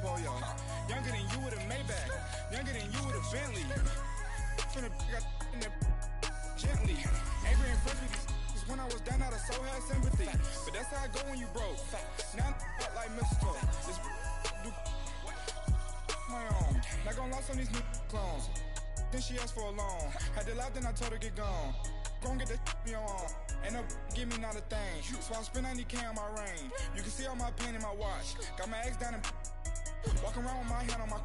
polio. Younger than you with a Maybach. Younger than you with a Bentley. Finna in the gently. Angry and friends with these when I was down out of so had sympathy. But that's how I go when you broke. Now I'm like mistletoe. This do my own. Not gonna lost on these new clones. Then she asked for a loan. Had to laugh, then I told her get gone. Gon' get that me on. Ain't no give me not a thing. So I spend 90K on my range. You can see all my pain in my watch. Got my ex down and walking around with my hand on my.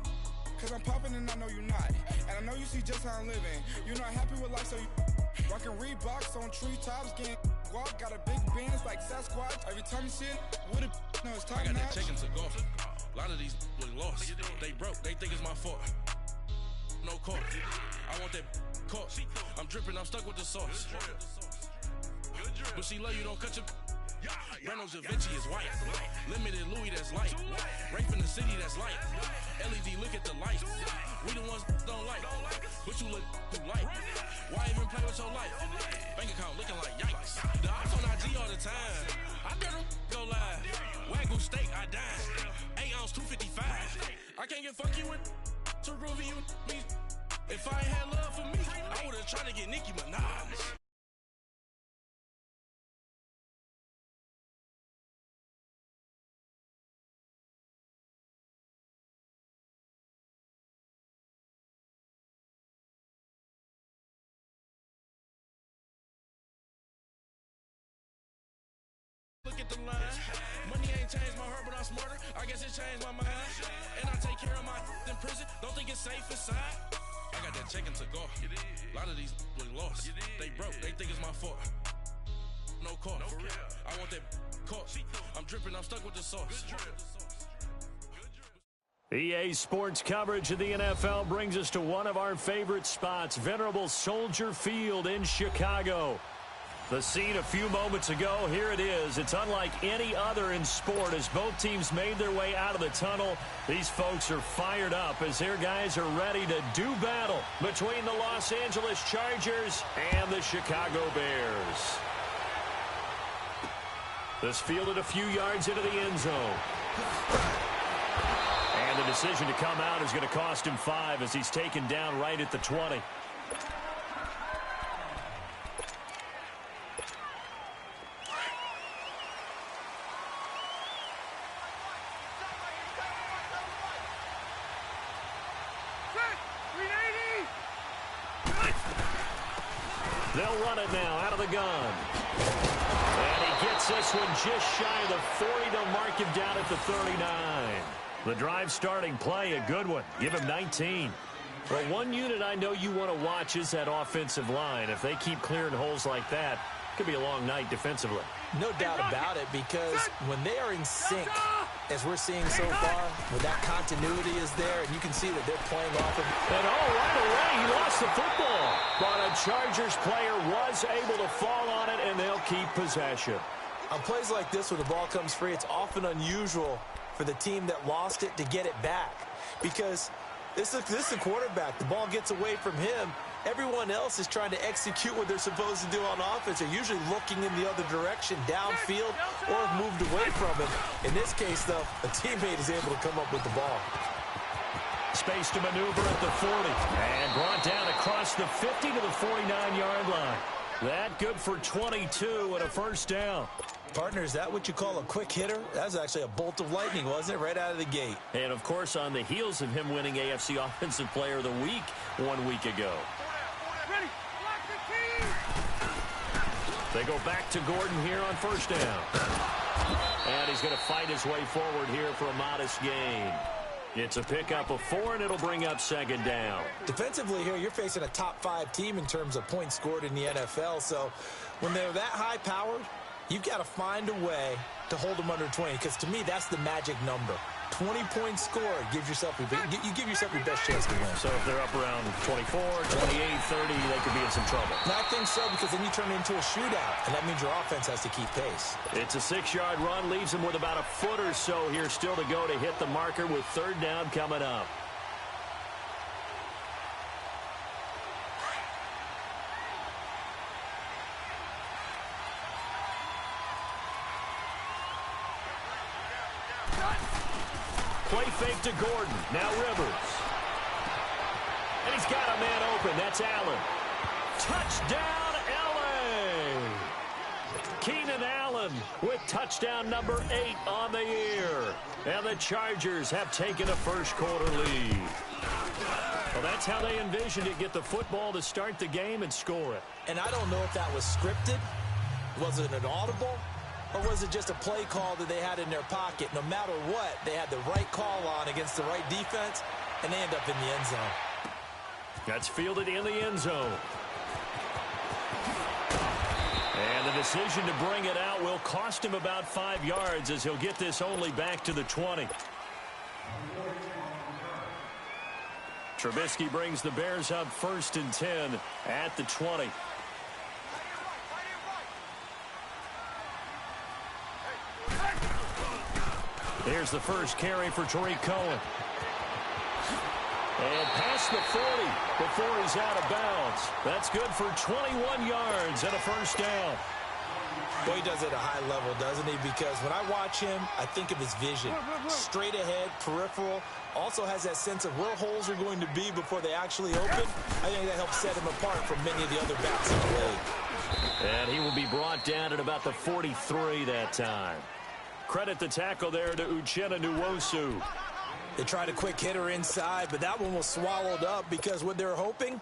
Cause I'm popping and I know you not. And I know you see just how I'm living. You're not happy with life, so you rockin' Reeboks on treetops, getting walk. Got a big Benz like Sasquatch. Every time you see it, with it, no, it's time. I got that chicken to go. A lot of these look lost. They broke, they think it's my fault. No court. I want that caught. I'm dripping, I'm stuck with the sauce. But she love you, don't cut your. Breno Javinci is white. Limited Louis, that's light. Rape in the city, that's light. LED, look at the light. We the ones don't like. But you look too light. Why even play with your life? Bank account looking like yikes. The ops on IG all the time. I better go live. Wagyu steak, I dine. 8 ounce, 255. I can't get fuck you with too groovy you me. If I ain't had love for me, I would've tried to get Nicki Minaj. Look at the line. Money ain't changed my heart, but I'm smarter. I guess it changed my mind. And I take care of my in prison. Don't think it's safe inside. I got that chicken to go. A lot of these look lost. They broke, they think it's my fault. No court, for real. I want that caught. I'm dripping, I'm stuck with the sauce. EA Sports coverage of the NFL brings us to one of our favorite spots, venerable Soldier Field in Chicago. The scene a few moments ago, here it is. It's unlike any other in sport as both teams made their way out of the tunnel. These folks are fired up as their guys are ready to do battle between the Los Angeles Chargers and the Chicago Bears. This fielded a few yards into the end zone. And the decision to come out is going to cost him 5 as he's taken down right at the 20. They'll run it now out of the gun. And he gets this one just shy of the 40. They'll mark him down at the 39. The drive starting play, a good one. Give him 19. Well, one unit I know you want to watch is that offensive line. If they keep clearing holes like that, it could be a long night defensively. No doubt about it, because when they are in sync, as we're seeing so far, when that continuity is there, and you can see that they're playing off of. And right away, he lost the football. But a Chargers player was able to fall on it, and they'll keep possession. On plays like this, when the ball comes free, it's often unusual for the team that lost it to get it back. Because this is a quarterback. The ball gets away from him. Everyone else is trying to execute what they're supposed to do on offense. They're usually looking in the other direction, downfield, or have moved away from it. In this case, though, a teammate is able to come up with the ball. Space to maneuver at the 40. And brought down across the 50 to the 49-yard line. That good for 22 and a first down. Partner, is that what you call a quick hitter? That was actually a bolt of lightning, wasn't it? Right out of the gate. And, of course, on the heels of him winning AFC Offensive Player of the Week 1 week ago. They go back to Gordon here on first down. And he's going to fight his way forward here for a modest gain. It's a pickup of 4, and it'll bring up second down. Defensively here, you're facing a top-5 team in terms of points scored in the NFL. So when they're that high-powered, you've got to find a way to hold them under 20, because to me, that's the magic number. 20 points scored, you give yourself your best chance to win. So if they're up around 24, 28, 30, they could be in some trouble. And I think so, because then you turn it into a shootout, and that means your offense has to keep pace. It's a 6-yard run, leaves them with about a foot or so here still to go to hit the marker with third down coming up. Play fake to Gordon. Now Rivers. And he's got a man open. That's Allen. Touchdown, L.A. Keenan Allen with touchdown number 8 on the year. And the Chargers have taken a first-quarter lead. Well, that's how they envisioned it. Get the football to start the game and score it. And I don't know if that was scripted. Was it an audible? Or was it just a play call that they had in their pocket? No matter what, they had the right call on against the right defense, and they end up in the end zone. That's fielded in the end zone. And the decision to bring it out will cost him about 5 yards as he'll get this only back to the 20. Trubisky brings the Bears up 1st and 10 at the 20. Here's the first carry for Tariq Cohen. And past the 40 before he's out of bounds. That's good for 21 yards and a first down. Boy, he does it at a high level, doesn't he? Because when I watch him, I think of his vision. Straight ahead, peripheral. Also has that sense of where holes are going to be before they actually open. I think that helps set him apart from many of the other backs in the league. And he will be brought down at about the 43 that time. Credit the tackle there to Uchenna Nwosu. They tried a quick hitter inside, but that one was swallowed up because what they're hoping,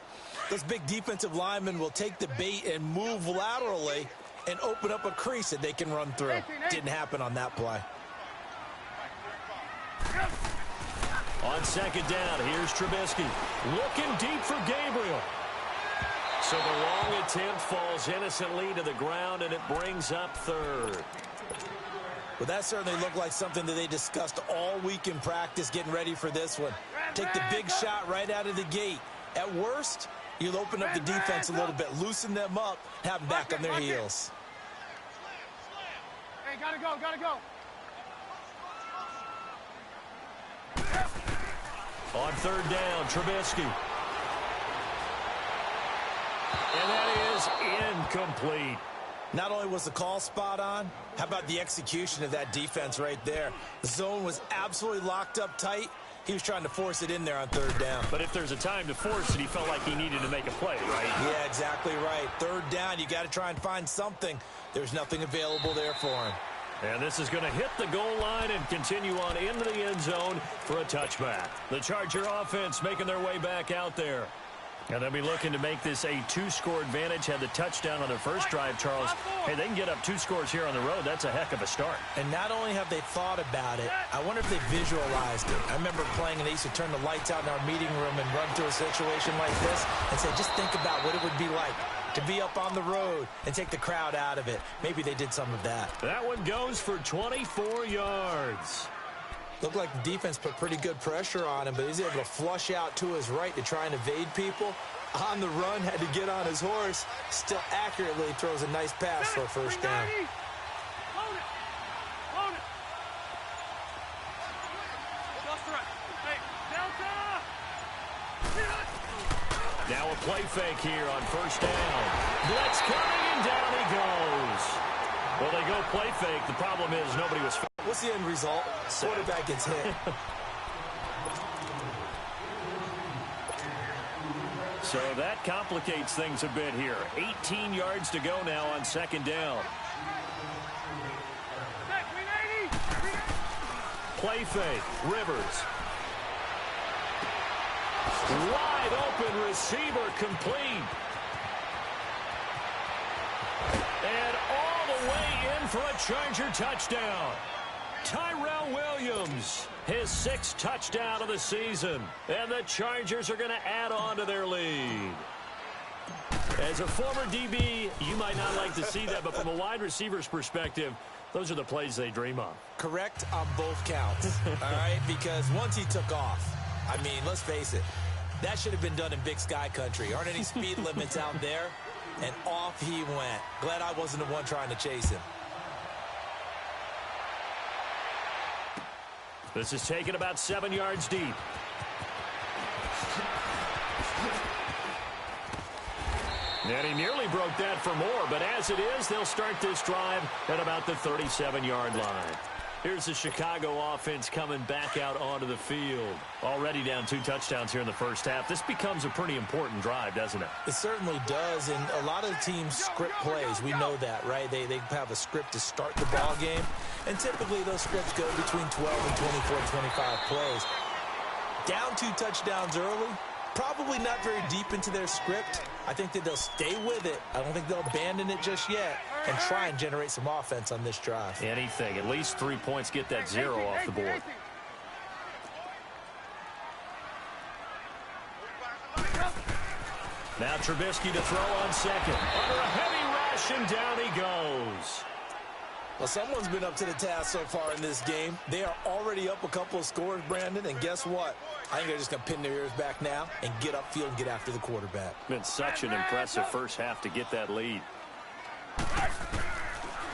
those big defensive linemen will take the bait and move laterally and open up a crease that they can run through. Didn't happen on that play. On second down, here's Trubisky. Looking deep for Gabriel. So the long attempt falls innocently to the ground, and it brings up 3rd. Well, that certainly looked like something that they discussed all week in practice getting ready for this one. Take the big shot right out of the gate. At worst, you'll open up the defense a little bit, loosen them up, have them back on their heels. Hey, gotta go, gotta go. On 3rd down, Trubisky. And that is incomplete. Not only was the call spot on, how about the execution of that defense right there? The zone was absolutely locked up tight. He was trying to force it in there on 3rd down. But if there's a time to force it, he felt like he needed to make a play, right? Yeah, exactly right. 3rd down, you got to try and find something. There's nothing available there for him. And this is going to hit the goal line and continue on into the end zone for a touchback. The Charger offense making their way back out there. And they'll be looking to make this a 2-score advantage. Had the touchdown on their first drive, Charles. Hey, they can get up 2 scores here on the road. That's a heck of a start. And not only have they thought about it, I wonder if they visualized it. I remember playing and they used to turn the lights out in our meeting room and run through a situation like this and say, just think about what it would be like to be up on the road and take the crowd out of it. Maybe they did some of that. That one goes for 24 yards. Looked like the defense put pretty good pressure on him, but he's able to flush out to his right to try and evade people. On the run, had to get on his horse. Still accurately throws a nice pass for a first down. Now a play fake here on 1st down. Blitz coming, and down he goes. Well, they go play fake. The problem is nobody was. What's the end result? Quarterback gets hit. So that complicates things a bit here. 18 yards to go now on 2nd down. Play fake. Rivers. Wide open receiver complete. And all the way in for a Charger touchdown. Tyrell Williams, his 6th touchdown of the season. And the Chargers are going to add on to their lead. As a former DB, you might not like to see that, but from a wide receiver's perspective, those are the plays they dream of. Correct on both counts, all right? Because once he took off, I mean, let's face it, that should have been done in Big Sky country. Aren't any speed limits out there? And off he went. Glad I wasn't the one trying to chase him. This is taken about 7 yards deep. And he nearly broke that for more, but as it is, they'll start this drive at about the 37-yard line. Here's the Chicago offense coming back out onto the field. Already down 2 touchdowns here in the first half. This becomes a pretty important drive, doesn't it? It certainly does, and a lot of teams script plays. We know that, right? They have a script to start the ball game, and typically those scripts go between 12 and 24, 25 plays. Down 2 touchdowns early, probably not very deep into their script. I think that they'll stay with it. I don't think they'll abandon it just yet and try and generate some offense on this drive. Anything. At least 3 points, get that 0 off the board. Now Trubisky to throw on second. Under a heavy rush, and down he goes. Well, someone's been up to the task so far in this game. They are already up a couple of scores, Brandon, and guess what? I think they're just going to pin their ears back now and get upfield and get after the quarterback. Been such an impressive first half to get that lead.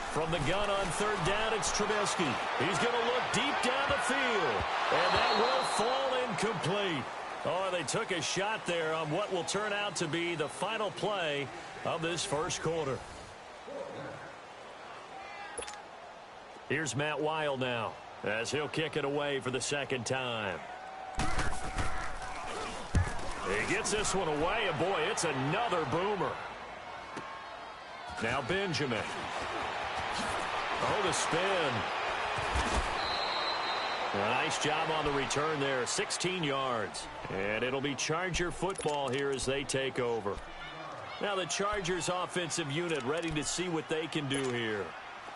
From the gun on third down, it's Trubisky. He's going to look deep down the field, and that will fall incomplete. Oh, they took a shot there on what will turn out to be the final play of this first quarter. Here's Matt Weil now, as he'll kick it away for the second time. He gets this one away, and boy, it's another boomer. Now Benjamin. Oh, the spin. A nice job on the return there, 16 yards. And it'll be Charger football here as they take over. Now the Chargers offensive unit ready to see what they can do here.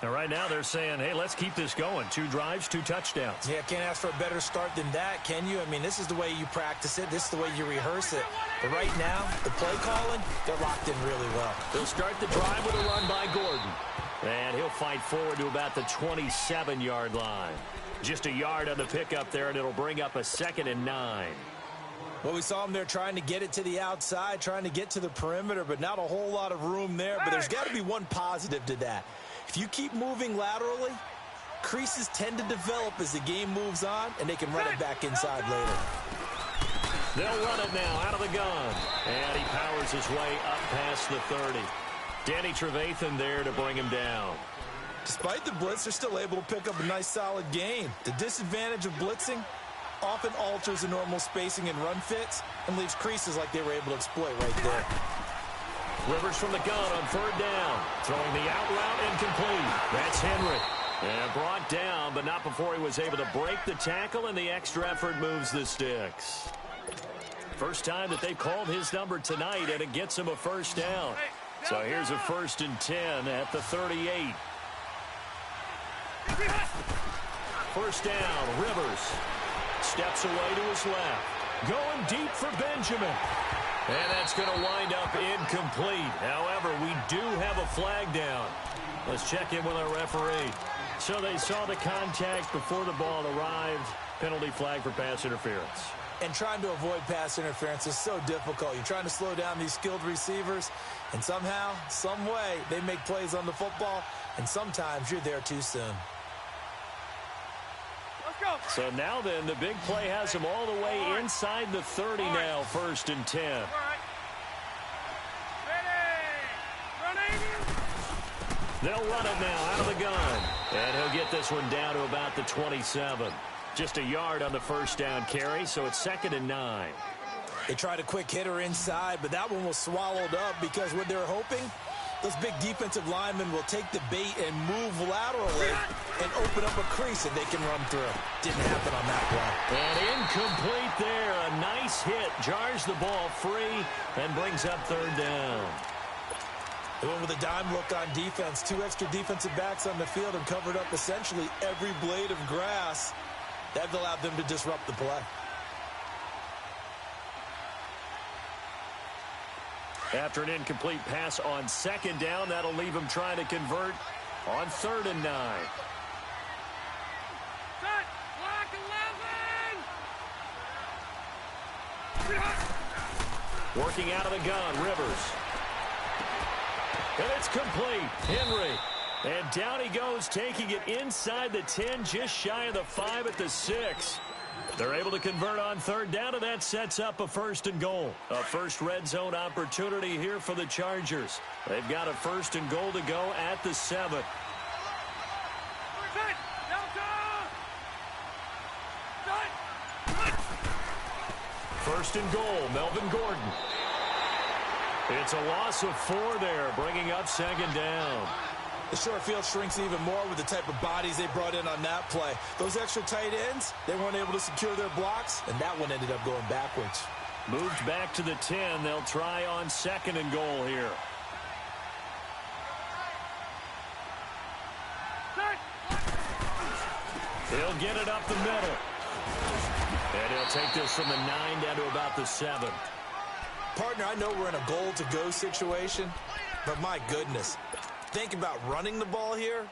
Now, right now, they're saying, hey, let's keep this going. 2 drives, 2 touchdowns. Yeah, can't ask for a better start than that, can you? I mean, this is the way you practice it. This is the way you rehearse it. But right now, the play calling, they're locked in really well. They'll start the drive with a run by Gordon. And he'll fight forward to about the 27-yard line. Just a yard on the pickup there, and it'll bring up a 2nd and 9. Well, we saw him there trying to get it to the outside, trying to get to the perimeter, but not a whole lot of room there. But there's got to be one positive to that. If you keep moving laterally, creases tend to develop as the game moves on, and they can run it back inside later. They'll run it now out of the gun. And he powers his way up past the 30. Danny Trevathan there to bring him down. Despite the blitz, they're still able to pick up a nice solid gain. The disadvantage of blitzing often alters the normal spacing and run fits and leaves creases like they were able to exploit right there. Rivers from the gun on third down. Throwing the out route incomplete. That's Henry. And brought down, but not before he was able to break the tackle, and the extra effort moves the sticks. First time that they've called his number tonight, and it gets him a first down. So here's a 1st and 10 at the 38. First down, Rivers. Steps away to his left. Going deep for Benjamin. And that's going to wind up incomplete. However, we do have a flag down. Let's check in with our referee. So they saw the contact before the ball arrived. Penalty flag for pass interference. And trying to avoid pass interference is so difficult. You're trying to slow down these skilled receivers, and somehow, some way, they make plays on the football, and sometimes you're there too soon. So now then, the big play has them all the way inside the 30 now, 1st and 10. They'll run it now out of the gun. And he'll get this one down to about the 27. Just a yard on the first down carry, so it's 2nd and 9. They tried a quick hitter inside, but that one was swallowed up because what they're hoping, those big defensive linemen will take the bait and move laterally and open up a crease that they can run through. Didn't happen on that play. And incomplete there. A nice hit. Jars the ball free and brings up 3rd down. They went with a dime look on defense. 2 extra defensive backs on the field and covered up essentially every blade of grass. That allowed them to disrupt the play. After an incomplete pass on 2nd down, that'll leave him trying to convert on 3rd and 9. Set, block 11. Working out of the gun, Rivers. And it's complete. Henry. And down he goes, taking it inside the 10, just shy of the 5 at the 6. They're able to convert on 3rd down, and that sets up a 1st and goal. A first red zone opportunity here for the Chargers. They've got a 1st and goal to go at the 7. Set, Delta. First and goal, Melvin Gordon. It's a loss of 4 there, bringing up second down. The short field shrinks even more with the type of bodies they brought in on that play. Those extra tight ends, they weren't able to secure their blocks, and that one ended up going backwards. Moved back to the 10. They'll try on second and goal here. He'll get it up the middle. And he'll take this from the 9 down to about the 7. Partner, I know we're in a goal-to-go situation, but my goodness. Think about running the ball here,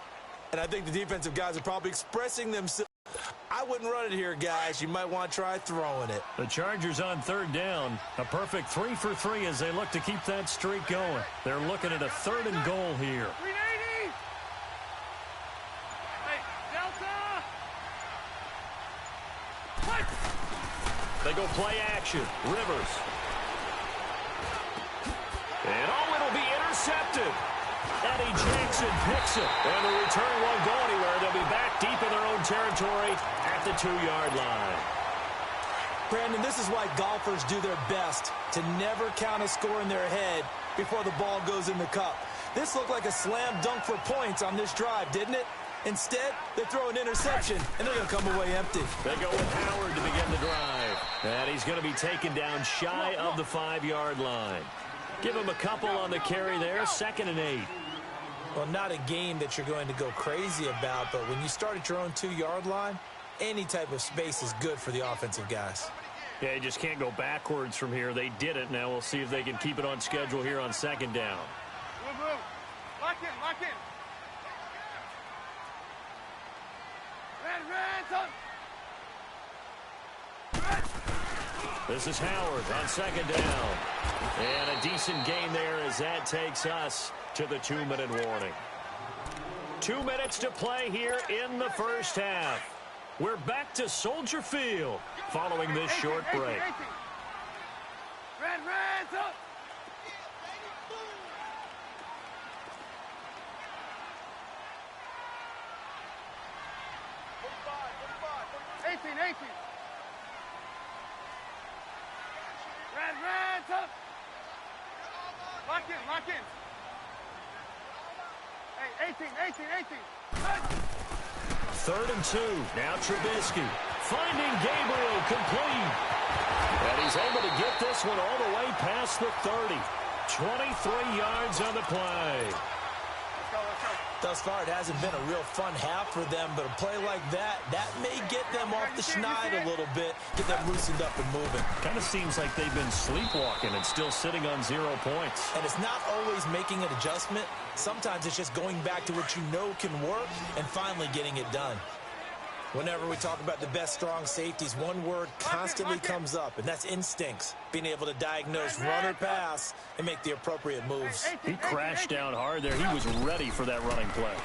and I think the defensive guys are probably expressing themselves. I wouldn't run it here, guys. You might want to try throwing it. The Chargers on third down. A perfect 3 for 3 as they look to keep that streak going. They're looking at a 3rd and goal here. 380. Hey, Delta. They go play action. Rivers. And it'll be intercepted. Eddie Jackson picks it. And the return won't go anywhere. They'll be back deep in their own territory at the 2-yard line. Brandon, this is why golfers do their best to never count a score in their head before the ball goes in the cup. This looked like a slam dunk for points on this drive, didn't it? Instead, they throw an interception, and they're going to come away empty. They go with Howard to begin the drive. And he's going to be taken down shy of the 5-yard line. Give him a couple on the carry there, 2nd and 8. Well, not a game that you're going to go crazy about, but when you start at your own 2-yard line, any type of space is good for the offensive guys. Yeah, you just can't go backwards from here. They did it. Now we'll see if they can keep it on schedule here on 2nd down. Move. Lock in, lock in. Red, This is Howard on 2nd down. And a decent gain there as that takes us to the 2-minute warning. 2 minutes to play here in the first half. We're back to Soldier Field following this short break. Red, up. Red, up. Lock in. Hey, 18. 3rd and 2. Now Trubisky finding Gabriel complete. And he's able to get this one all the way past the 30. 23 yards on the play. Let's go. Thus far, it hasn't been a real fun half for them, but a play like that may get them off the schneid a little bit, get them loosened up and moving. Kind of seems like they've been sleepwalking and still sitting on 0 points. And it's not always making an adjustment. Sometimes it's just going back to what you know can work and finally getting it done. Whenever we talk about the best strong safeties, one word constantly comes up, and that's instincts. Being able to diagnose run or pass and make the appropriate moves. He crashed down hard there. He was ready for that running play.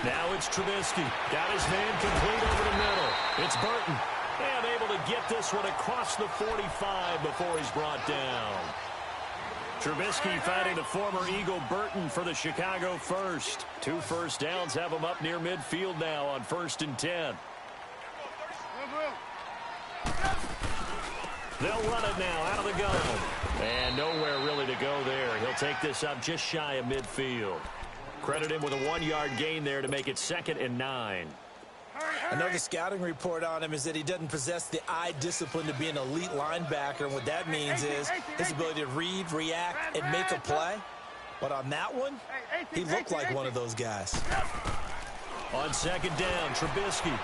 Now it's Trubisky. Got his man complete over the middle. It's Burton. And able to get this one across the 45 before he's brought down. Trubisky finding the former Eagle Burton for the Chicago first. 2 first downs have him up near midfield now on 1st and 10. They'll run it now out of the gun. And nowhere really to go there. He'll take this up just shy of midfield. Credit him with a 1-yard gain there to make it 2nd and 9. Another scouting report on him is that he doesn't possess the eye discipline to be an elite linebacker. And what that means is his ability to read, react, and make a play. But on that one, he looked like one of those guys. On 2nd down, Trubisky.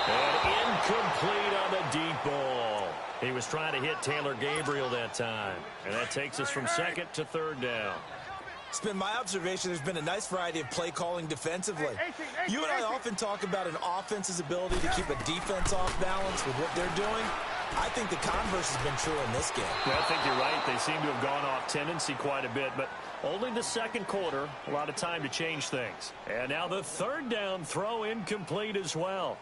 And incomplete on the deep ball. He was trying to hit Taylor Gabriel that time. And that takes us from 2nd to 3rd down. It's been my observation there's been a nice variety of play calling defensively. You and I often talk about an offense's ability to keep a defense off balance with what they're doing. I think the converse has been true in this game. Well, I think you're right. They seem to have gone off tendency quite a bit, but only the 2nd quarter, a lot of time to change things. And now the 3rd down throw incomplete as well.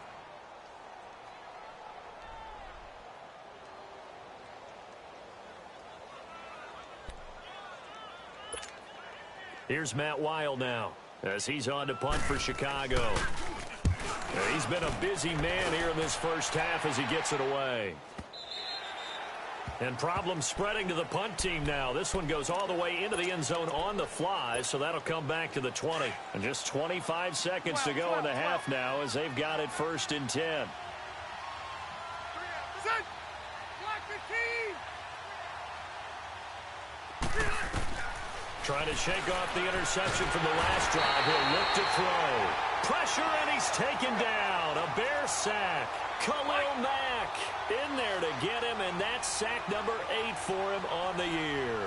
Here's Matt Weil now as he's on to punt for Chicago. He's been a busy man here in this first half as he gets it away. And problems spreading to the punt team now. This one goes all the way into the end zone on the fly, so that'll come back to the 20. And just 25 seconds to go in the half now as they've got it 1st and 10. Trying to shake off the interception from the last drive. He'll look to throw. Pressure, and he's taken down. A Bear sack. Khalil Mack in there to get him, and that's sack number 8 for him on the year.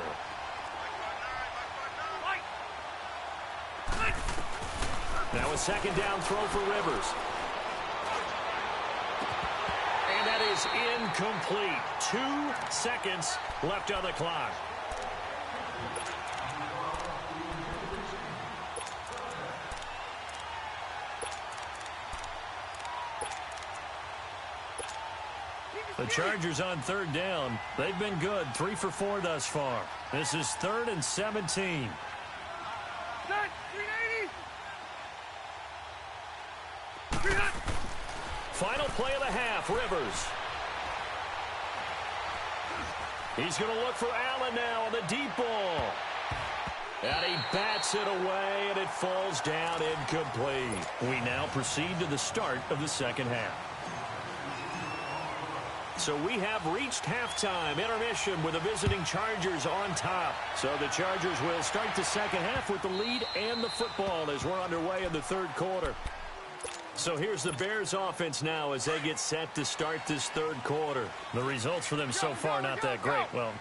Now a 2nd down throw for Rivers. And that is incomplete. 2 seconds left on the clock. The Chargers on 3rd down. They've been good. 3 for 4 thus far. This is 3rd and 17. Final play of the half, Rivers. He's going to look for Allen now on the deep ball. And he bats it away, and it falls down incomplete. We now proceed to the start of the 2nd half. So we have reached halftime intermission with the visiting Chargers on top. So the Chargers will start the 2nd half with the lead and the football as we're underway in the 3rd quarter. So here's the Bears offense now as they get set to start this 3rd quarter. The results for them so far not that great. Well,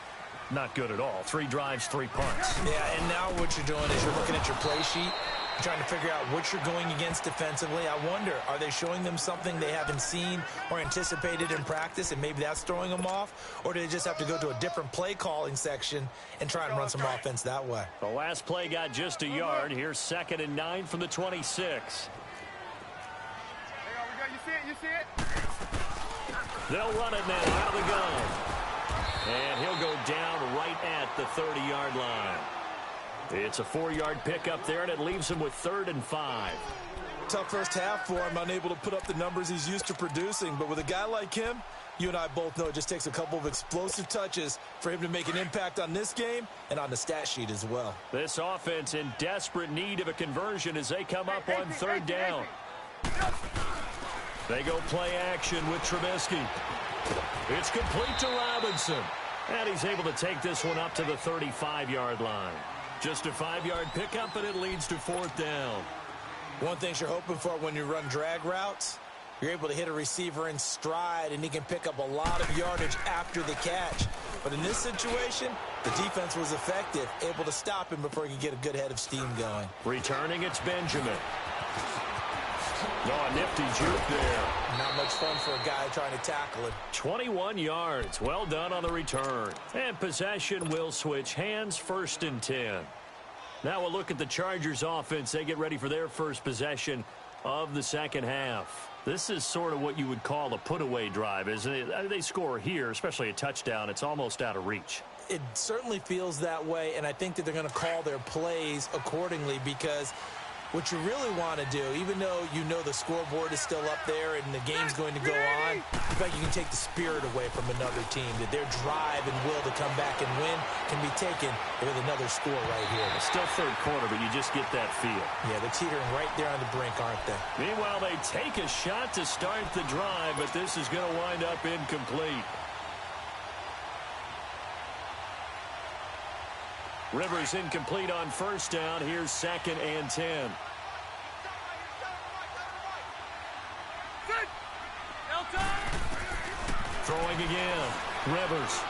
not good at all. 3 drives, 3 punts. Yeah, and now what you're doing is you're looking at your play sheet, trying to figure out what you're going against defensively. I wonder, are they showing them something they haven't seen or anticipated in practice, and maybe that's throwing them off? Or do they just have to go to a different play calling section and try and run some offense that way? The last play got just a yard. Here's 2nd and 9 from the 26. You see it? They'll run it now out of the gun. And he'll go down right at the 30-yard line. It's a 4-yard pickup there, and it leaves him with 3rd and 5. Tough first half for him, unable to put up the numbers he's used to producing. But with a guy like him, you and I both know it just takes a couple of explosive touches for him to make an impact on this game and on the stat sheet as well. This offense in desperate need of a conversion as they come up on 3rd down. They go play action with Trubisky. It's complete to Robinson. And he's able to take this one up to the 35-yard line. Just a 5-yard pickup, and it leads to 4th down. One thing you're hoping for when you run drag routes, you're able to hit a receiver in stride, and he can pick up a lot of yardage after the catch. But in this situation, the defense was effective, able to stop him before he could get a good head of steam going. Returning, it's Benjamin. Oh, a nifty juke there. Not much fun for a guy trying to tackle it. 21 yards. Well done on the return. And possession will switch hands, 1st and 10. Now we'll look at the Chargers offense. They get ready for their first possession of the 2nd half. This is sort of what you would call a put-away drive, isn't it? They score here, especially a touchdown. It's almost out of reach. It certainly feels that way, and I think that they're going to call their plays accordingly because what you really want to do, even though you know the scoreboard is still up there and the game's going to go on, in fact, you can take the spirit away from another team, that their drive and will to come back and win can be taken with another score right here. It's still 3rd quarter, but you just get that feel. Yeah, they're teetering right there on the brink, aren't they? Meanwhile, they take a shot to start the drive, but this is going to wind up incomplete. Rivers incomplete on 1st down. Here's 2nd and 10. Throwing again. Rivers.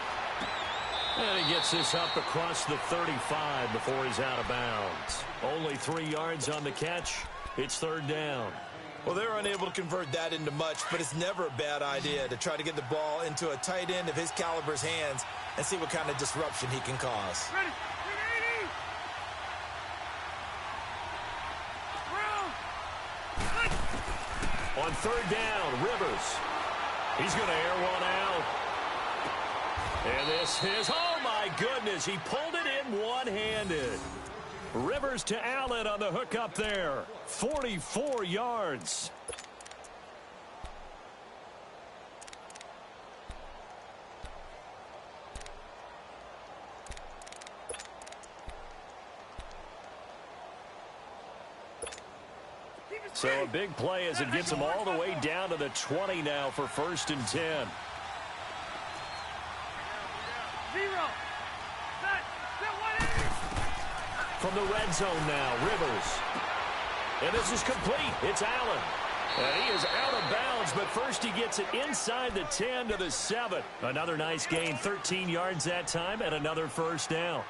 And he gets this up across the 35 before he's out of bounds. Only 3 yards on the catch. It's 3rd down. Well, they're unable to convert that into much, but it's never a bad idea to try to get the ball into a tight end of his caliber's hands and see what kind of disruption he can cause. Ready. On 3rd down, Rivers. He's going to air one out. And this is, oh my goodness, he pulled it in one-handed. Rivers to Allen on the hook up there. 44 yards. So a big play as it gets them all the way down to the 20 now for 1st and 10. 0. Set. Set 180. From the red zone now, Rivers. And this is complete. It's Allen. And he is out of bounds, but first he gets it inside the 10 to the 7. Another nice gain, 13 yards that time, and another 1st down.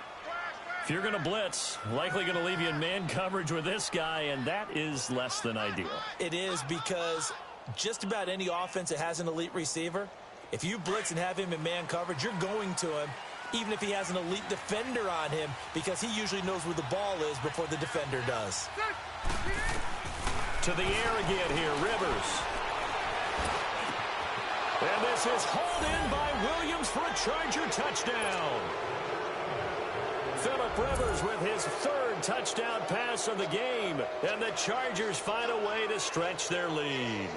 If you're going to blitz, likely going to leave you in man coverage with this guy, and that is less than ideal. It is, because just about any offense that has an elite receiver, if you blitz and have him in man coverage, you're going to him, even if he has an elite defender on him, because he usually knows where the ball is before the defender does. To the air again here, Rivers. And this is hauled in by Williams for a Charger touchdown. Phillip Rivers with his 3rd touchdown pass of the game. And the Chargers find a way to stretch their lead.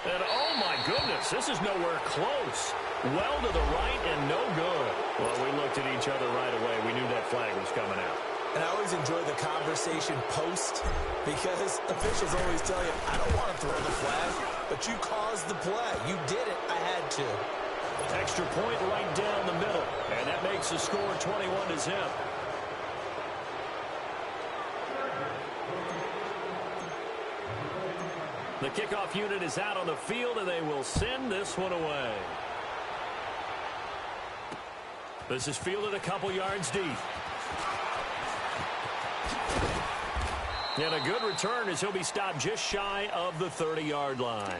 And oh my goodness, this is nowhere close. Well to the right and no good. Well, we looked at each other right away. We knew that flag was coming out. And I always enjoy the conversation post, because officials always tell you, I don't want to throw the flag, but you caused the play. You did it. I had to. Extra point right down the middle. And that makes the score 21-0. The kickoff unit is out on the field, and they will send this one away. This is fielded a couple yards deep. And a good return as he'll be stopped just shy of the 30-yard line.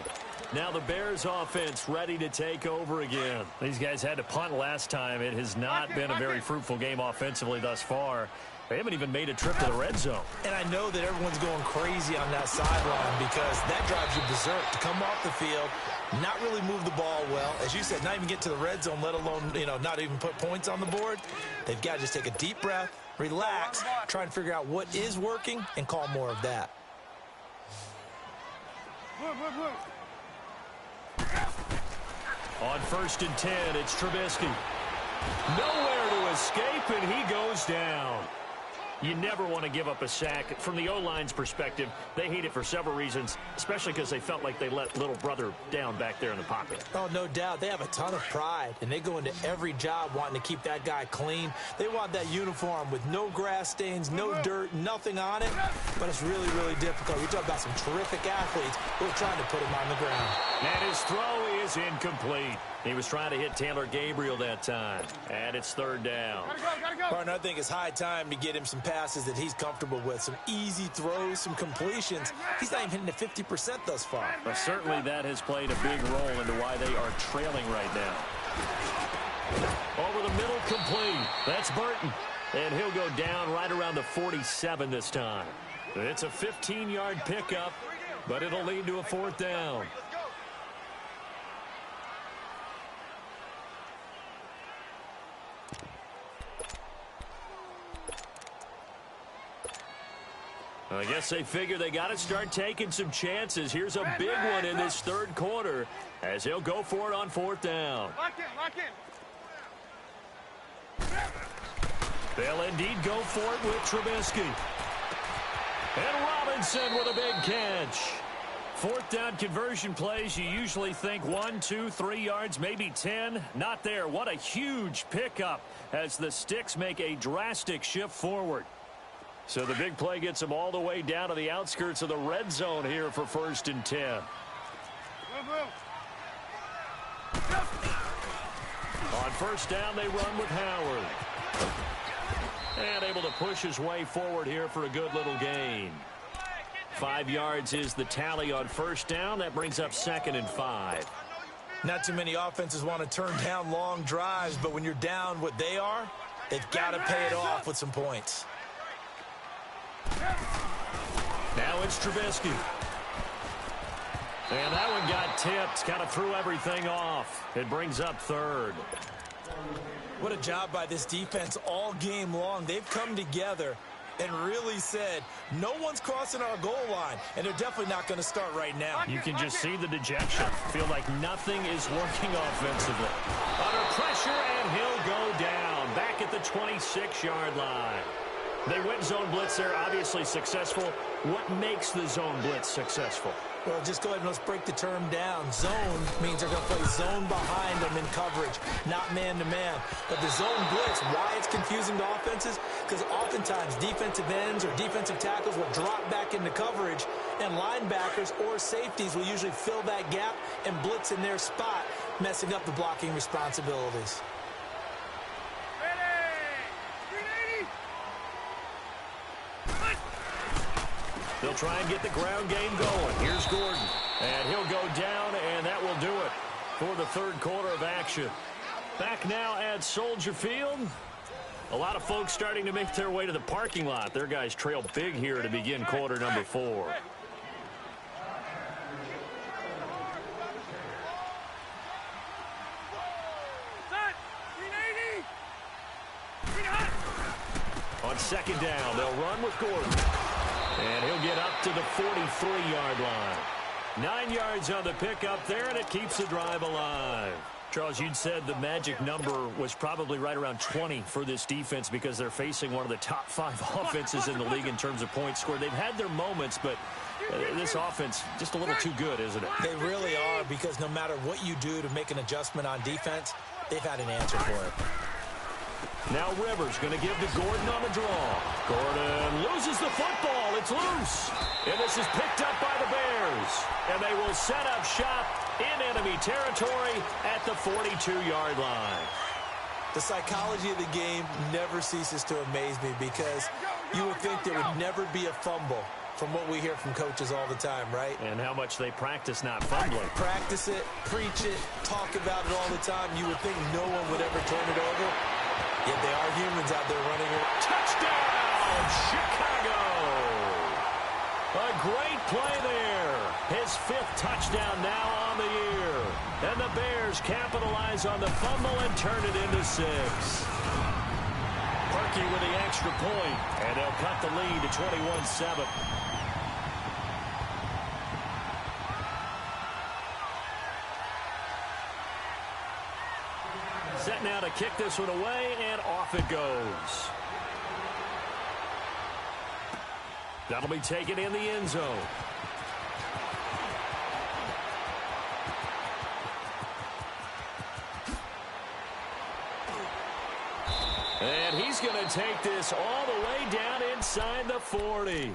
Now the Bears offense ready to take over again. These guys had to punt last time. It has not been a very fruitful game offensively thus far. They haven't even made a trip to the red zone. And I know that everyone's going crazy on that sideline, because that drives you berserk to come off the field, not really move the ball well. As you said, not even get to the red zone, let alone, not even put points on the board. They've got to just take a deep breath, relax, try and figure out what is working, and call more of that. On 1st and 10, it's Trubisky. Nowhere to escape, and he goes down. You never want to give up a sack. From the O-line's perspective, they hate it for several reasons, especially because they felt like they let little brother down back there in the pocket. Oh, no doubt. They have a ton of pride, and they go into every job wanting to keep that guy clean. They want that uniform with no grass stains, no dirt, nothing on it, but it's really, really difficult. You're talking about some terrific athletes who are trying to put him on the ground. And his throw is incomplete. He was trying to hit Taylor Gabriel that time. And it's 3rd down. Gotta go. Partner, I think it's high time to get him some passes that he's comfortable with. Some easy throws, some completions. He's not even hitting the 50% thus far. Well, certainly that has played a big role into why they are trailing right now. Over the middle, complete. That's Burton. And he'll go down right around the 47 this time. It's a 15-yard pickup, but it'll lead to a 4th down. I guess they figure they got to start taking some chances. Here's a big one in this 3rd quarter as he'll go for it on 4th down. Lock in. They'll indeed go for it with Trubisky. And Robinson with a big catch. 4th down conversion plays, you usually think 1, 2, 3 yards, maybe 10. Not there. What a huge pickup as the Sticks make a drastic shift forward. So the big play gets them all the way down to the outskirts of the red zone here for 1st and 10. On 1st down, they run with Howard. And able to push his way forward here for a good little gain. 5 yards is the tally on 1st down. That brings up 2nd and 5. Not too many offenses want to turn down long drives, but when you're down what they are, they've got to pay it off with some points. Now it's Trubisky. And that one got tipped, kind of threw everything off. It brings up 3rd. What a job by this defense all game long. They've come together and really said, no one's crossing our goal line, and they're definitely not going to start right now. You can just see the dejection. Feel like nothing is working offensively. Under pressure, and he'll go down. Back at the 26-yard line. They went zone blitz there, obviously successful. What makes the zone blitz successful? Well, just go ahead and let's break the term down. Zone means they're going to play zone behind them in coverage, not man-to-man. But the zone blitz, why it's confusing to offenses? Because oftentimes defensive ends or defensive tackles will drop back into coverage, and linebackers or safeties will usually fill that gap and blitz in their spot, messing up the blocking responsibilities. They'll try and get the ground game going. Here's Gordon. And he'll go down, and that will do it for the third quarter of action. Back now at Soldier Field. A lot of folks starting to make their way to the parking lot. Their guys trail big here to begin quarter number 4. On second down, they'll run with Gordon. And he'll get up to the 43-yard line. 9 yards on the pickup there, and it keeps the drive alive. Charles, you'd said the magic number was probably right around 20 for this defense because they're facing one of the top 5 offenses in the league in terms of points scored. They've had their moments, but this offense just a little too good, isn't it? They really are, because no matter what you do to make an adjustment on defense, they've had an answer for it. Now Rivers going to give to Gordon on the draw. Gordon loses the football. It's loose. And this is picked up by the Bears. And they will set up shop in enemy territory at the 42-yard line. The psychology of the game never ceases to amaze me, because you would think there would never be a fumble from what we hear from coaches all the time, right? And how much they practice not fumbling. Practice it, preach it, talk about it all the time. You would think no one would ever turn it over. Yet they are humans out there running it. Touchdown, Chicago! A great play there. His 5th touchdown now on the year. And the Bears capitalize on the fumble and turn it into 6. Parkey with the extra point, and they'll cut the lead to 21-7. Set now to kick this one away, and off it goes. That'll be taken in the end zone. And he's going to take this all the way down inside the 40.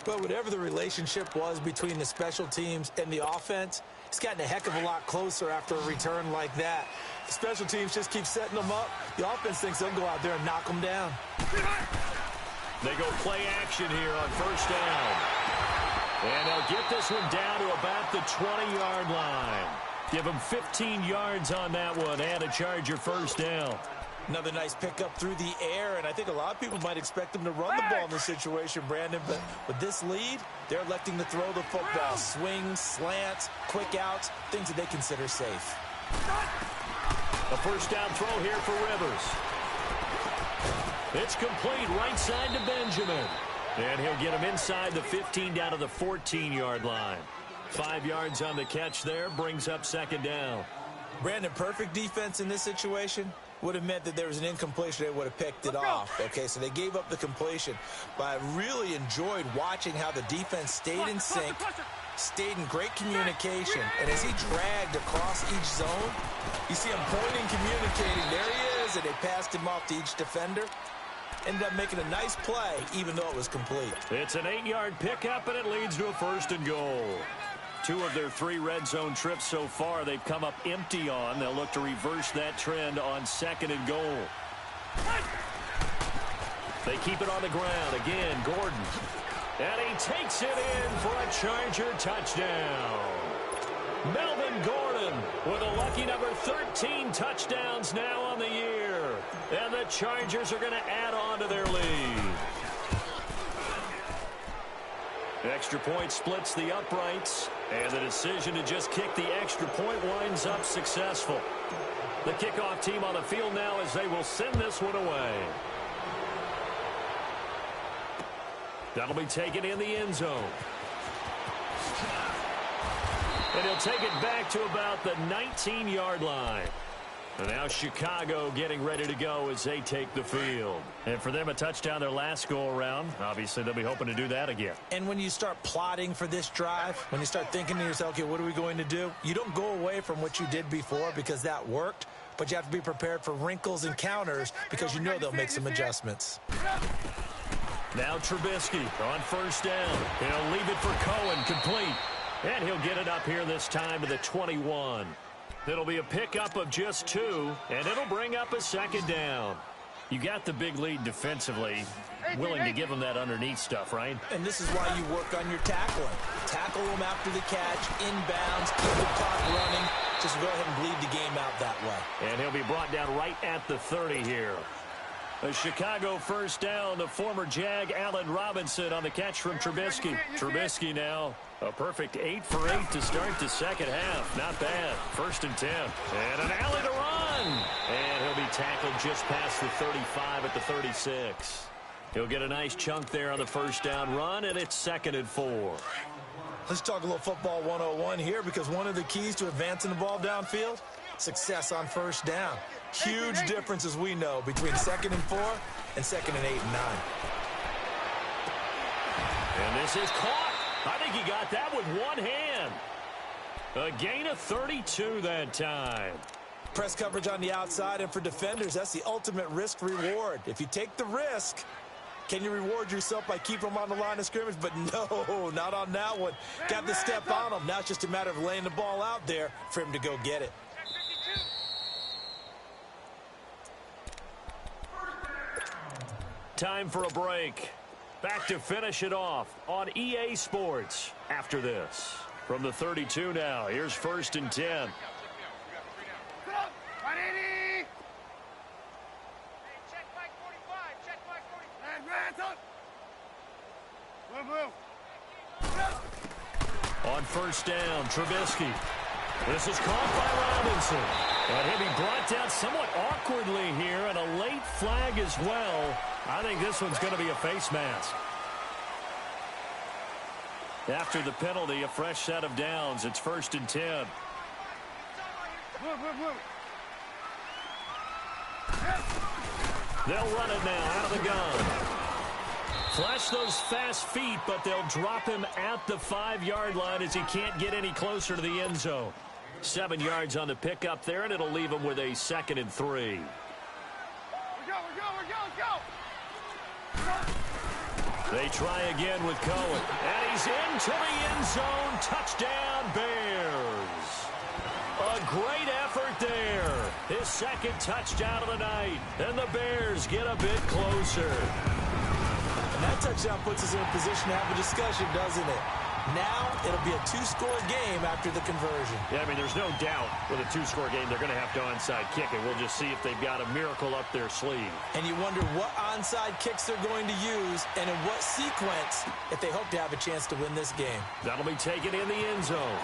But whatever the relationship was between the special teams and the offense, it's gotten a heck of a lot closer after a return like that. The special teams just keep setting them up. The offense thinks they'll go out there and knock them down. They go play action here on first down. And they'll get this one down to about the 20-yard line. Give them 15 yards on that one and a Charger first down. Another nice pickup through the air, and I think a lot of people might expect them to run the ball in this situation, Brandon, but with this lead, they're electing to throw the football. Swings, slants, quick outs, things that they consider safe. A first down throw here for Rivers. It's complete right side to Benjamin. And he'll get him inside the 15 down to the 14-yard line. 5 yards on the catch there, brings up second down. Brandon, perfect defense in this situation would have meant that there was an incompletion. They would have picked it off. Okay, so they gave up the completion. But I really enjoyed watching how the defense stayed in sync, stayed in great communication. And as he dragged across each zone, you see him pointing, communicating. There he is, and they passed him off to each defender. Ended up making a nice play, even though it was complete. It's an 8-yard pickup, and it leads to a first and goal. 2 of their 3 red zone trips so far, they've come up empty on. They'll look to reverse that trend on second and goal. They keep it on the ground. Again, Gordon. And he takes it in for a Charger touchdown. Melvin Gordon with a lucky number 13 touchdowns now on the year. And the Chargers are going to add on to their lead. Extra point splits the uprights, and the decision to just kick the extra point winds up successful. The kickoff team on the field now as they will send this one away. That'll be taken in the end zone. And he'll take it back to about the 19-yard line. And now Chicago getting ready to go as they take the field. And for them, a touchdown their last go-around. Obviously, they'll be hoping to do that again. And when you start plotting for this drive, when you start thinking to yourself, okay, what are we going to do? You don't go away from what you did before because that worked, but you have to be prepared for wrinkles and counters because you know they'll make some adjustments. Now Trubisky on first down. He'll leave it for Cohen, complete. And he'll get it up here this time to the 21. It'll be a pickup of just 2, and it'll bring up a second down. You got the big lead defensively, willing to give them that underneath stuff, right? And this is why you work on your tackling. Tackle them after the catch, inbounds, keep the clock running. Just go ahead and bleed the game out that way. And he'll be brought down right at the 30 here. A Chicago first down, the former Jag Allen Robinson on the catch from Trubisky. Trubisky now a perfect 8 for 8 to start the second half. Not bad. 1st and 10. And an alley to run. And he'll be tackled just past the 35 at the 36. He'll get a nice chunk there on the first down run, and it's 2nd and 4. Let's talk a little football 101 here, because one of the keys to advancing the ball downfield, success on first down. Huge difference, as we know, between 2nd and 4 and 2nd and 8 and 9. And this is caught. I think he got that with one hand. A gain of 32 that time. Press coverage on the outside, and for defenders, that's the ultimate risk-reward. If you take the risk, can you reward yourself by keeping them on the line of scrimmage? But no, not on that one. Got the step on him. Now it's just a matter of laying the ball out there for him to go get it. Time for a break. Back to finish it off on EA Sports after this. From the 32 now, here's 1st and 10. On first down, Trubisky. This is caught by Robinson. And he'll be brought down somewhat awkwardly here, and a late flag as well. I think this one's going to be a face mask. After the penalty, a fresh set of downs. It's 1st and 10. They'll run it now out of the gun. Flash those fast feet, but they'll drop him at the 5-yard line as he can't get any closer to the end zone. 7 yards on the pickup there, and it'll leave him with a 2nd and 3. They try again with Cohen. And he's into the end zone. Touchdown, Bears. A great effort there. His 2nd touchdown of the night. And the Bears get a bit closer. And that touchdown puts us in a position to have a discussion, doesn't it? Now it'll be a 2-score game after the conversion. Yeah, I mean, there's no doubt with a 2-score game they're going to have to onside kick it. We'll just see if they've got a miracle up their sleeve. And you wonder what onside kicks they're going to use and in what sequence if they hope to have a chance to win this game. That'll be taken in the end zone.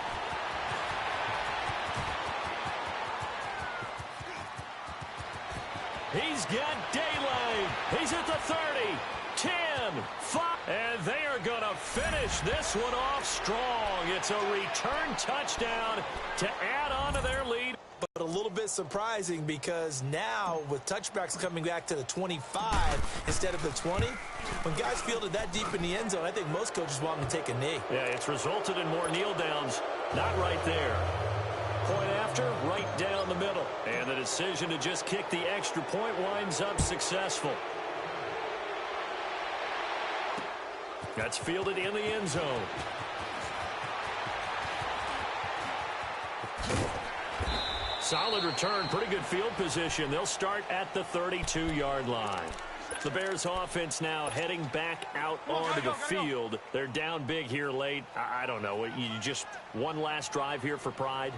He's got daylight. He's at the 30. 10, 5, and they are going to finish this one off strong. It's a return touchdown to add on to their lead. But a little bit surprising because now with touchbacks coming back to the 25 instead of the 20, when guys fielded that deep in the end zone, I think most coaches want them to take a knee. Yeah, it's resulted in more kneel downs. Not right there. Point after, right down the middle. And the decision to just kick the extra point winds up successful. That's fielded in the end zone. Solid return, pretty good field position. They'll start at the 32-yard line. The Bears offense now heading back out onto the field. They're down big here late. I don't know. You just one last drive here for pride?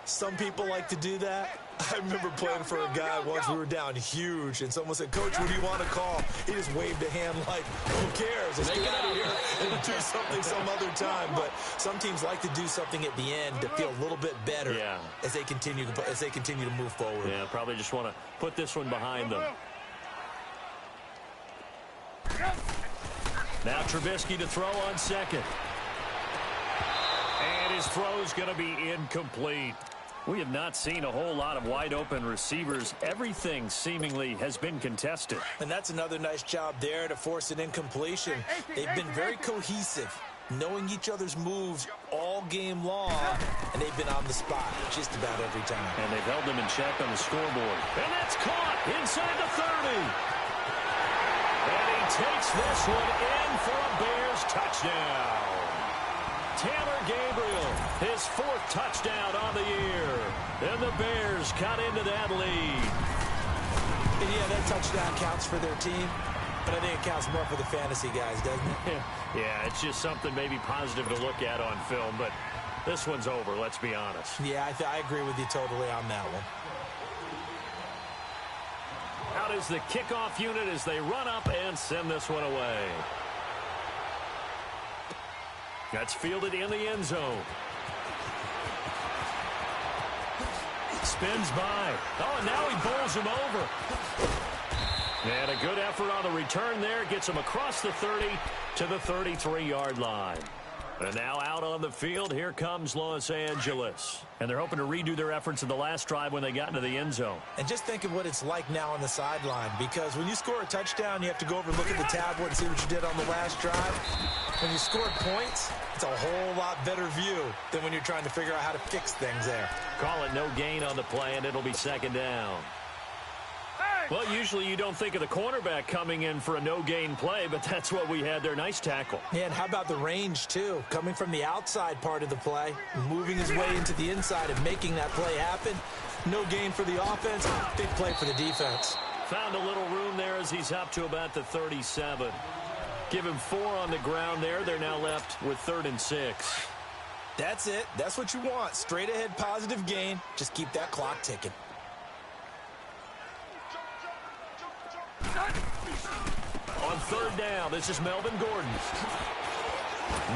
Some people like to do that. I remember playing for a guy once. We were down huge, and someone said, "Coach, what do you want to call?" He just waved a hand like, "Who cares? Let's get out of here and do something some other time." But some teams like to do something at the end to feel a little bit better as they continue to move forward. Yeah, probably just want to put this one behind them. Now Trubisky to throw on second. And his throw is going to be incomplete. We have not seen a whole lot of wide-open receivers. Everything seemingly has been contested. And that's another nice job there to force an incompletion. They've been very cohesive, knowing each other's moves all game long, and they've been on the spot just about every time. And they've held them in check on the scoreboard. And that's caught inside the 30. And he takes this one in for a Bears touchdown. Taylor Gabriel, his 4th touchdown on the year. And the Bears cut into that lead. And yeah, that touchdown counts for their team, but I think it counts more for the fantasy guys, doesn't it? Yeah, it's just something maybe positive to look at on film, but this one's over, let's be honest. Yeah, I agree with you totally on that one. Out is the kickoff unit as they run up and send this one away. That's fielded in the end zone. Spins by. Oh, and now he bowls him over. And a good effort on the return there. Gets him across the 30 to the 33-yard line. And now out on the field, here comes Los Angeles. And they're hoping to redo their efforts in the last drive when they got into the end zone. And just think of what it's like now on the sideline, because when you score a touchdown, you have to go over and look at the tablet and see what you did on the last drive. When you score points, it's a whole lot better view than when you're trying to figure out how to fix things there. Call it no gain on the play, and it'll be 2nd down. Well, usually you don't think of the cornerback coming in for a no-gain play, but that's what we had there. Nice tackle. Yeah, and how about the range, too? Coming from the outside part of the play, moving his way into the inside and making that play happen. No gain for the offense, big play for the defense. Found a little room there as he's up to about the 37. Give him 4 on the ground there. They're now left with 3rd and 6. That's it. That's what you want. Straight ahead positive gain. Just keep that clock ticking. On 3rd down, this is Melvin Gordon.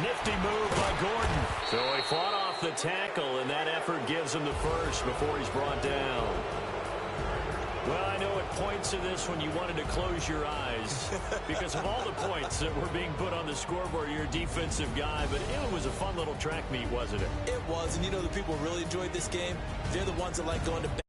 Nifty move by Gordon. So he fought off the tackle, and that effort gives him the first before he's brought down. Well, I know at points of this when you wanted to close your eyes because of all the points that were being put on the scoreboard. You're a defensive guy, but it was a fun little track meet, wasn't it? It was, and you know the people really enjoyed this game? They're the ones that like going to bed